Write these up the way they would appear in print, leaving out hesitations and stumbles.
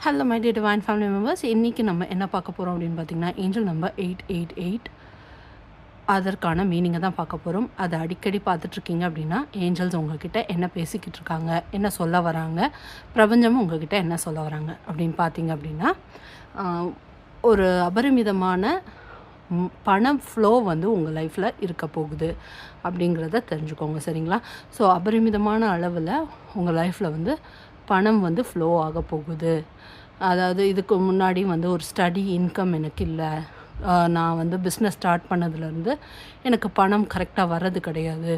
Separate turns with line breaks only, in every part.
Hello my dear divine family members, இன்றைக்கி நம்ம என்ன பார்க்க போகிறோம் அப்படின்னு பார்த்திங்கன்னா, ஏஞ்சல் நம்பர் 888 அதற்கான மீனிங்கை தான் பார்க்க போகிறோம். அதை அடிக்கடி பார்த்துட்ருக்கீங்க அப்படின்னா, ஏஞ்சல்ஸ் உங்கள்கிட்ட என்ன பேசிக்கிட்டு இருக்காங்க, என்ன சொல்ல வராங்க, பிரபஞ்சமும் உங்கள்கிட்ட என்ன சொல்ல வராங்க அப்படின்னு பார்த்தீங்க அப்படின்னா, ஒரு அபரிமிதமான பணம் ஃப்ளோ வந்து உங்கள் லைஃப்பில் இருக்க போகுது அப்படிங்கிறத தெரிஞ்சுக்கோங்க, சரிங்களா? ஸோ அபரிமிதமான அளவில் உங்கள் லைஃப்பில் வந்து பணம் வந்து ஃப்ளோ ஆக போகுது. அதாவது இதுக்கு முன்னாடி வந்து ஒரு ஸ்டடி இன்கம் எனக்கு இல்லை, நான் வந்து பிஸ்னஸ் ஸ்டார்ட் பண்ணதுலேருந்து எனக்கு பணம் கரெக்டாக வர்றது கிடையாது.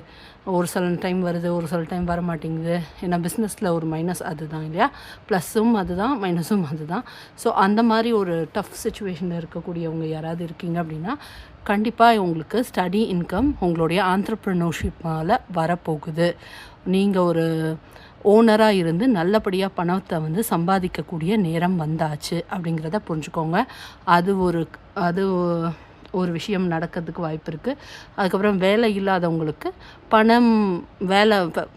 ஒரு சில டைம் வருது, ஒரு சில டைம் வர மாட்டேங்குது. ஏன்னா பிஸ்னஸில் ஒரு மைனஸ் அதுதான் இல்லையா, ப்ளஸ்ஸும் அதுதான் மைனஸும் அதுதான். ஸோ அந்த மாதிரி ஒரு டஃப் சுச்சுவேஷனில் இருக்கக்கூடியவங்க யாராவது இருக்கீங்க அப்படின்னா, கண்டிப்பாக உங்களுக்கு ஸ்டடி இன்கம் உங்களுடைய ஆண்டர்ப்ரனர்ஷிப்பால் வரப்போகுது. நீங்கள் ஒரு ஓனராக இருந்து நல்லபடியாக பணத்தை வந்து சம்பாதிக்கக்கூடிய நேரம் வந்தாச்சு அப்படிங்கிறத புரிஞ்சுக்கோங்க. அது ஒரு விஷயம் நடக்கிறதுக்கு வாய்ப்பு இருக்குது. அதுக்கப்புறம் வேலை இல்லாதவங்களுக்கு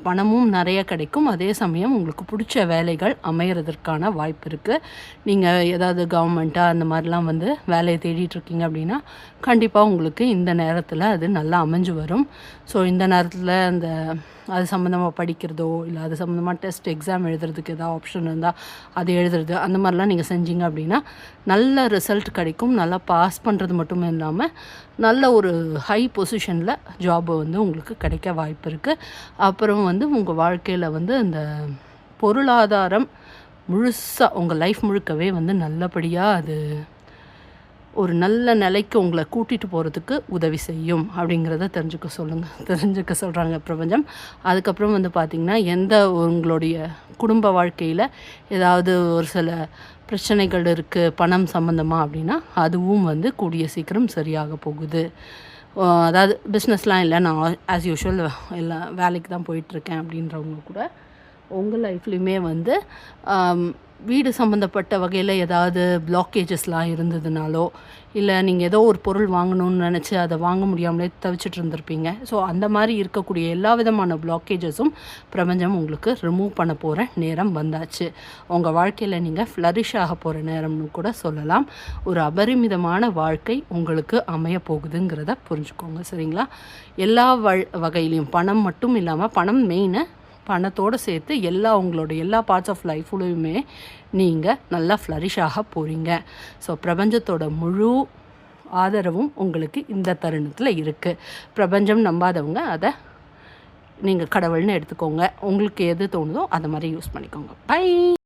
பணமும் நிறைய கிடைக்கும். அதே சமயம் உங்களுக்கு பிடிச்ச வேலைகள் அமைகிறதுக்கான வாய்ப்பு இருக்குது. நீங்கள் ஏதாவது கவர்மெண்ட்டாக அந்த மாதிரிலாம் வந்து வேலையை தேடிட்டுருக்கீங்க அப்படின்னா, கண்டிப்பாக உங்களுக்கு இந்த நேரத்தில் அது நல்லா அமைஞ்சு வரும். ஸோ இந்த நேரத்தில் அது சம்மந்தமாக படிக்கிறதோ இல்லை அது சம்மந்தமாக டெஸ்ட் எக்ஸாம் எழுதுறதுக்கு ஏதாவது ஆப்ஷன் இருந்தால் அது எழுதுறது, அந்த மாதிரிலாம் நீங்கள் செஞ்சீங்க அப்படின்னா நல்ல ரிசல்ட் கிடைக்கும். நல்லா பாஸ் பண்ணுறது மட்டுமே இல்லாமல் நல்ல ஒரு ஹை பொசிஷனில் ஜாபு வந்து உங்களுக்கு கிடைக்க வாய்ப்பு இருக்குது. அப்புறம் வந்து உங்கள் வாழ்க்கையில் வந்து இந்த பொருளாதாரம் முழுசாக உங்கள் லைஃப் முழுக்கவே வந்து நல்லபடியாக அது ஒரு நல்ல நிலைக்கு உங்களை கூட்டிகிட்டு போகிறதுக்கு உதவி செய்யும் அப்படிங்கிறத தெரிஞ்சுக்க சொல்கிறாங்க பிரபஞ்சம். அதுக்கப்புறம் வந்து பார்த்திங்கன்னா, உங்களுடைய குடும்ப வாழ்க்கையில் ஏதாவது ஒரு சில பிரச்சனைகள் இருக்குது பணம் சம்மந்தமாக அப்படின்னா, அதுவும் வந்து கூடிய சீக்கிரம் சரியாக போகுது. அதாவது பிஸ்னஸ்லாம் இல்லை, நான் ஆஸ் யூஷுவல் எல்லாம் வேலைக்கு தான் போயிட்டுருக்கேன் அப்படின்றவங்க கூட உங்கள் லைஃப்லையுமே வந்து வீடு சம்மந்தப்பட்ட வகையில் ஏதாவது பிளாக்கேஜஸ்லாம் இருந்ததுனாலோ, இல்லை நீங்கள் ஏதோ ஒரு பொருள் வாங்கணும்னு நினச்சி அதை வாங்க முடியாமலே தவிச்சிட்டு இருந்திருப்பீங்க. ஸோ அந்த மாதிரி இருக்கக்கூடிய எல்லா விதமான பிளாக்கேஜஸும் பிரபஞ்சம் உங்களுக்கு ரிமூவ் பண்ண போகிற நேரம் வந்தாச்சு. உங்கள் வாழ்க்கையில் நீங்கள் ஃப்ளரிஷ் ஆக போகிற நேரம்னு கூட சொல்லலாம். ஒரு அபரிமிதமான வாழ்க்கை உங்களுக்கு அமைய போகுதுங்கிறத புரிஞ்சுக்கோங்க, சரிங்களா? எல்லா வகையிலையும் பணம் மட்டும் இல்லாமல், பணம் மெயினை, பணத்தோடு சேர்த்து உங்களுடைய எல்லா பார்ட்ஸ் ஆஃப் லைஃப்லையுமே நீங்கள் நல்லா ஃப்ளரிஷ் ஆக போகிறீங்க. ஸோ பிரபஞ்சத்தோட முழு ஆதரவும் உங்களுக்கு இந்த தருணத்தில் இருக்குது. பிரபஞ்சம் நம்பாதவங்க அதை நீங்கள் கடவுள்னு எடுத்துக்கோங்க. உங்களுக்கு எது தோணுதோ அதை மாதிரி யூஸ் பண்ணிக்கோங்க. பை.